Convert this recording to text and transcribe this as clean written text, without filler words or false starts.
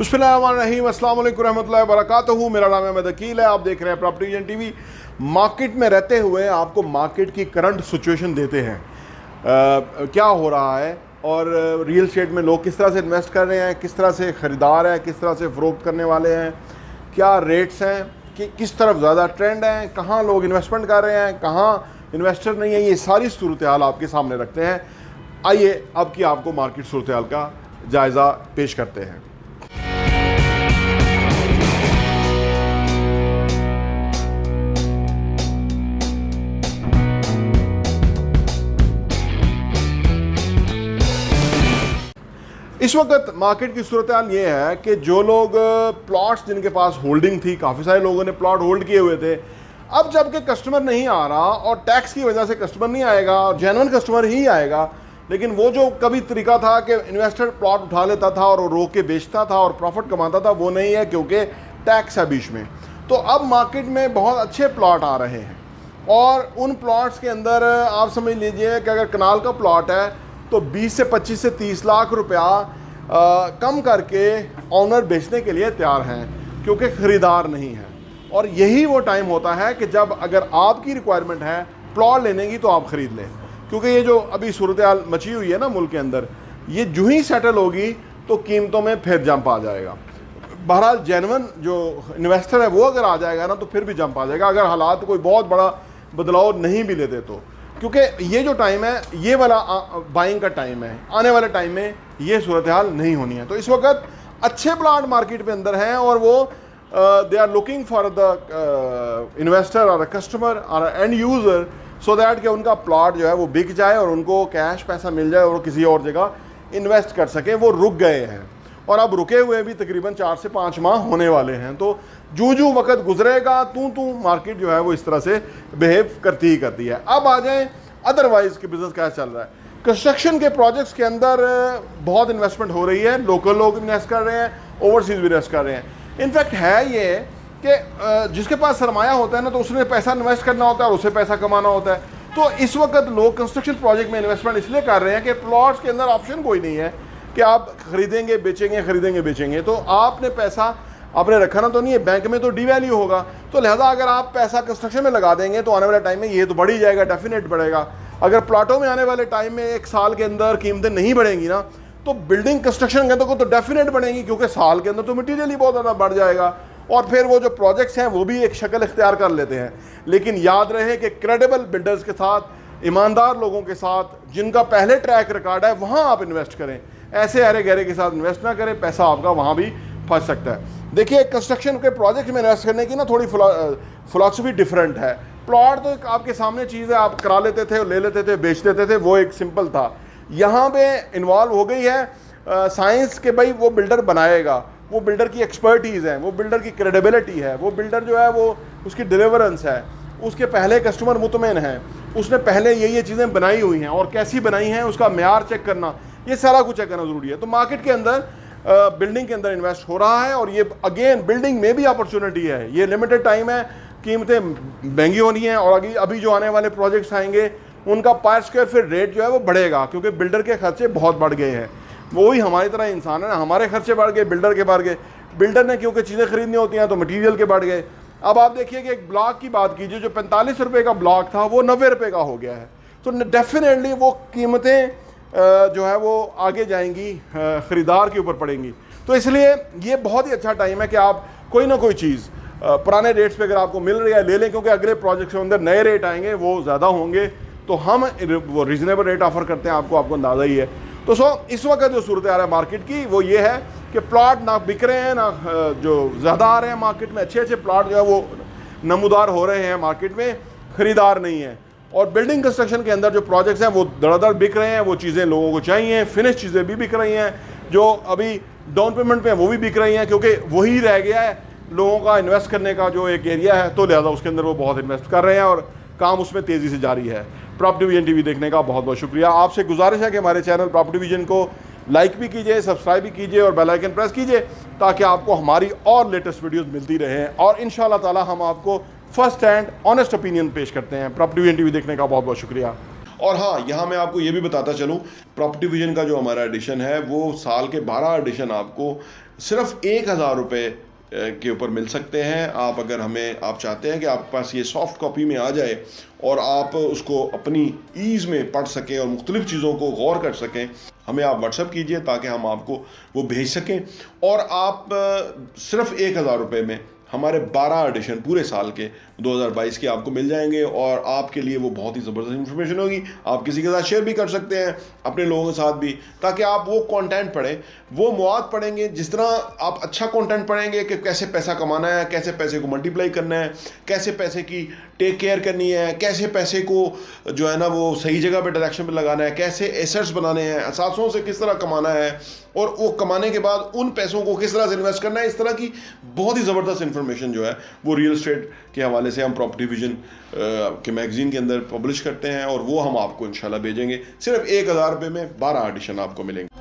बिस्मिल्लाहिर्रहमानिर्रहीम, अस्सलाम वालेकुम रहमतुल्लाहि व बरकातहू। मेरा नाम अहमद अकील है। आप देख रहे हैं प्रॉपर्टी विजन टीवी। मार्केट में रहते हुए आपको मार्केट की करंट सिचुएशन देते हैं, क्या हो रहा है और रियल एस्टेट में लोग किस तरह से इन्वेस्ट कर रहे हैं, किस तरह से ख़रीदार हैं, किस तरह से फ़रोख्त करने वाले हैं, क्या रेट्स हैं, कि किस तरफ ज़्यादा ट्रेंड है, कहाँ लोग इन्वेस्टमेंट कर रहे हैं, कहाँ इन्वेस्टर नहीं है, ये सारी सूरत हाल आपके सामने रखते हैं। आइए अब की आपको मार्केट सूरत हाल का जायज़ा पेश करते हैं। इस वक्त मार्केट की सूरत हाल ये है कि जो लोग प्लॉट्स जिनके पास होल्डिंग थी, काफ़ी सारे लोगों ने प्लॉट होल्ड किए हुए थे, अब जबकि कस्टमर नहीं आ रहा और टैक्स की वजह से कस्टमर नहीं आएगा और जेन्युइन कस्टमर ही आएगा, लेकिन वो जो कभी तरीका था कि इन्वेस्टर प्लॉट उठा लेता था और रोक के बेचता था और प्रॉफिट कमाता था, वो नहीं है क्योंकि टैक्स है बीच में। तो अब मार्केट में बहुत अच्छे प्लॉट आ रहे हैं और उन प्लॉट्स के अंदर आप समझ लीजिए कि अगर कनाल का प्लॉट है तो 20 से 25 से 30 लाख रुपया कम करके ऑनर बेचने के लिए तैयार हैं क्योंकि ख़रीदार नहीं है। और यही वो टाइम होता है कि जब अगर आपकी रिक्वायरमेंट है प्लॉट लेने की तो आप ख़रीद लें, क्योंकि ये जो अभी सूरत हाल मची हुई है ना मुल्क के अंदर, ये जो ही सेटल होगी तो कीमतों में फिर जंप आ जाएगा। बहरहाल जेन्युइन जो इन्वेस्टर है वो अगर आ जाएगा ना तो फिर भी जंप आ जाएगा, अगर हालात कोई बहुत बड़ा बदलाव नहीं भी लेते तो, क्योंकि ये जो टाइम है ये वाला बाइंग का टाइम है। आने वाले टाइम में ये सूरत हाल नहीं होनी है। तो इस वक्त अच्छे प्लाट मार्केट में अंदर हैं और वो they are looking for the investor और कस्टमर और एंड यूज़र सो दैट कि उनका प्लॉट जो है वो बिक जाए और उनको कैश पैसा मिल जाए और वो किसी और जगह इन्वेस्ट कर सकें। वो रुक गए हैं और अब रुके हुए भी तकरीबन 4 से 5 माह होने वाले हैं। तो जूं वक्त गुजरेगा तू मार्केट जो है वो इस तरह से बिहेव करती ही करती है। अब आ जाएं अदरवाइज कि बिज़नेस कैसे चल रहा है। कंस्ट्रक्शन के प्रोजेक्ट्स के अंदर बहुत इन्वेस्टमेंट हो रही है, लोकल लोग इन्वेस्ट कर रहे हैं, ओवरसीज़ भी इन्वेस्ट कर रहे हैं। इनफैक्ट है ये कि जिसके पास सरमाया होता है ना तो उसने पैसा इन्वेस्ट करना होता है और उसे पैसा कमाना होता है। तो इस वक्त लोग कंस्ट्रक्शन प्रोजेक्ट में इन्वेस्टमेंट इसलिए कर रहे हैं कि प्लॉट्स के अंदर ऑप्शन कोई नहीं है कि आप खरीदेंगे बेचेंगे, खरीदेंगे बेचेंगे। तो आपने पैसा आपने रखना तो नहीं है, बैंक में तो डीवैल्यू होगा। तो लिहाजा अगर आप पैसा कंस्ट्रक्शन में लगा देंगे तो आने वाले टाइम में ये तो बढ़ ही जाएगा, डेफिनेट बढ़ेगा। अगर प्लाटों में आने वाले टाइम में 1 साल के अंदर कीमतें नहीं बढ़ेंगी ना तो बिल्डिंग कंस्ट्रक्शन के अंदर तो डेफिनेट बढ़ेंगी, क्योंकि साल के अंदर तो मटीरियल ही बहुत ज़्यादा बढ़ जाएगा और फिर वो जो प्रोजेक्ट्स हैं वो भी एक शक्ल इख्तियार कर लेते हैं। लेकिन याद रहे कि क्रेडिबल बिल्डर्स के साथ, ईमानदार लोगों के साथ, जिनका पहले ट्रैक रिकॉर्ड है, वहाँ आप इन्वेस्ट करें। ऐसे अरे गहरे के साथ इन्वेस्ट ना करें, पैसा आपका वहाँ भी फंस सकता है। देखिए, कंस्ट्रक्शन के प्रोजेक्ट में इन्वेस्ट करने की ना थोड़ी फिलॉसफी डिफरेंट है। प्लॉट तो एक आपके सामने चीज़ है, आप करा लेते थे, ले लेते थे, बेच देते थे, वो एक सिंपल था। यहाँ पे इन्वॉल्व हो गई है साइंस के भाई वो बिल्डर बनाएगा, वो बिल्डर की एक्सपर्टीज़ है, वो बिल्डर की क्रेडिबिलिटी है, वो बिल्डर जो है वो उसकी डिलीवरेंस है, उसके पहले कस्टमर मुतमईन है, उसने पहले ये चीज़ें बनाई हुई हैं और कैसी बनाई हैं उसका मेयार चेक करना, ये सारा कुछ चेक करना ज़रूरी है। तो मार्केट के अंदर बिल्डिंग के अंदर इन्वेस्ट हो रहा है और ये अगेन बिल्डिंग में भी अपॉर्चुनिटी है। ये लिमिटेड टाइम है, कीमतें महंगी होनी हैं और अभी जो आने वाले प्रोजेक्ट्स आएंगे उनका पर स्क्वायर फीट रेट जो है वो बढ़ेगा, क्योंकि बिल्डर के खर्चे बहुत बढ़ गए हैं। वही हमारी तरह इंसान है ना, हमारे खर्चे बढ़ गए, बिल्डर के बढ़ गए। बिल्डर ने क्योंकि चीज़ें खरीदनी होती हैं तो मटीरियल के बढ़ गए। अब आप देखिए कि एक ब्लॉक की बात कीजिए, जो 45 रुपये का ब्लॉक था वो 90 रुपये का हो गया है। तो डेफिनेटली वो कीमतें जो है वो आगे जाएंगी, ख़रीदार के ऊपर पड़ेंगी। तो इसलिए ये बहुत ही अच्छा टाइम है कि आप कोई ना कोई चीज़ पुराने रेट्स पे अगर आपको मिल रही है ले लें, क्योंकि अगले प्रोजेक्ट के अंदर नए रेट आएंगे, वो ज़्यादा होंगे। तो हम वो रीज़नेबल रेट ऑफ़र करते हैं, आपको अंदाज़ा ही है। तो इस वक्त जो सूरत हाल है मार्केट की वो ये है कि प्लॉट ना बिक रहे हैं, ना जो ज़्यादा आ रहे हैं मार्केट में। अच्छे प्लॉट जो है वो नमूदार हो रहे हैं मार्केट में, ख़रीदार नहीं है। और बिल्डिंग कंस्ट्रक्शन के अंदर जो प्रोजेक्ट्स हैं वो धड़ाधड़ बिक रहे हैं, वो चीज़ें लोगों को चाहिए, फिनिश चीज़ें भी बिक रही हैं, जो अभी डाउन पेमेंट पे हैं वो भी बिक रही हैं, क्योंकि वही रह गया है लोगों का इन्वेस्ट करने का जो एक एरिया है। तो लिहाजा उसके अंदर वो बहुत इन्वेस्ट कर रहे हैं और काम उसमें तेज़ी से जारी है। प्रॉपर्टी विजन टीवी देखने का बहुत बहुत शुक्रिया। आपसे गुजारिश है कि हमारे चैनल प्रॉपर्टी विजन को लाइक भी कीजिए, सब्सक्राइब भी कीजिए और बेल आइकन प्रेस कीजिए, ताकि आपको हमारी और लेटेस्ट वीडियोस मिलती रहें और इंशाअल्लाह ताला हम आपको फर्स्ट हैंड ऑनेस्ट ओपिनियन पेश करते हैं। प्रॉपर्टी विजन टीवी देखने का बहुत बहुत शुक्रिया। और हाँ, यहाँ मैं आपको ये भी बताता चलूँ, प्रॉपर्टी विजन का जो हमारा एडिशन है वो साल के 12 एडिशन आपको सिर्फ 1000 रुपये के ऊपर मिल सकते हैं। आप अगर आप चाहते हैं कि आपके पास ये सॉफ्ट कॉपी में आ जाए और आप उसको अपनी ईज़ में पढ़ सकें और मुख्तलिफ़ चीज़ों को गौर कर सकें, हमें आप व्हाट्सअप कीजिए ताकि हम आपको वो भेज सकें। और आप सिर्फ 1000 रुपये में हमारे 12 एडिशन पूरे साल के 2022 के आपको मिल जाएंगे और आपके लिए वो बहुत ही ज़बरदस्त इन्फॉर्मेशन होगी। आप किसी के साथ शेयर भी कर सकते हैं, अपने लोगों के साथ भी, ताकि आप वो कंटेंट पढ़ें, वो मवाद पढ़ेंगे। जिस तरह आप अच्छा कंटेंट पढ़ेंगे कि कैसे पैसा कमाना है, कैसे पैसे को मल्टीप्लाई करना है, कैसे पैसे की टेक केयर करनी है, कैसे पैसे को जो है ना वो सही जगह पे डायरेक्शन पे लगाना है, कैसे एसेट्स बनाने हैं, असासों से किस तरह कमाना है और वो कमाने के बाद उन पैसों को किस तरह से इन्वेस्ट करना है, इस तरह की बहुत ही ज़बरदस्त इन्फॉर्मेशन जो है वो रियल एस्टेट के हवाले से हम प्रॉपर्टी विजन के मैगजीन के अंदर पब्लिश करते हैं और वो हम आपको इंशाल्लाह भेजेंगे। सिर्फ 1000 रुपये में 12 एडिशन आपको मिलेंगे।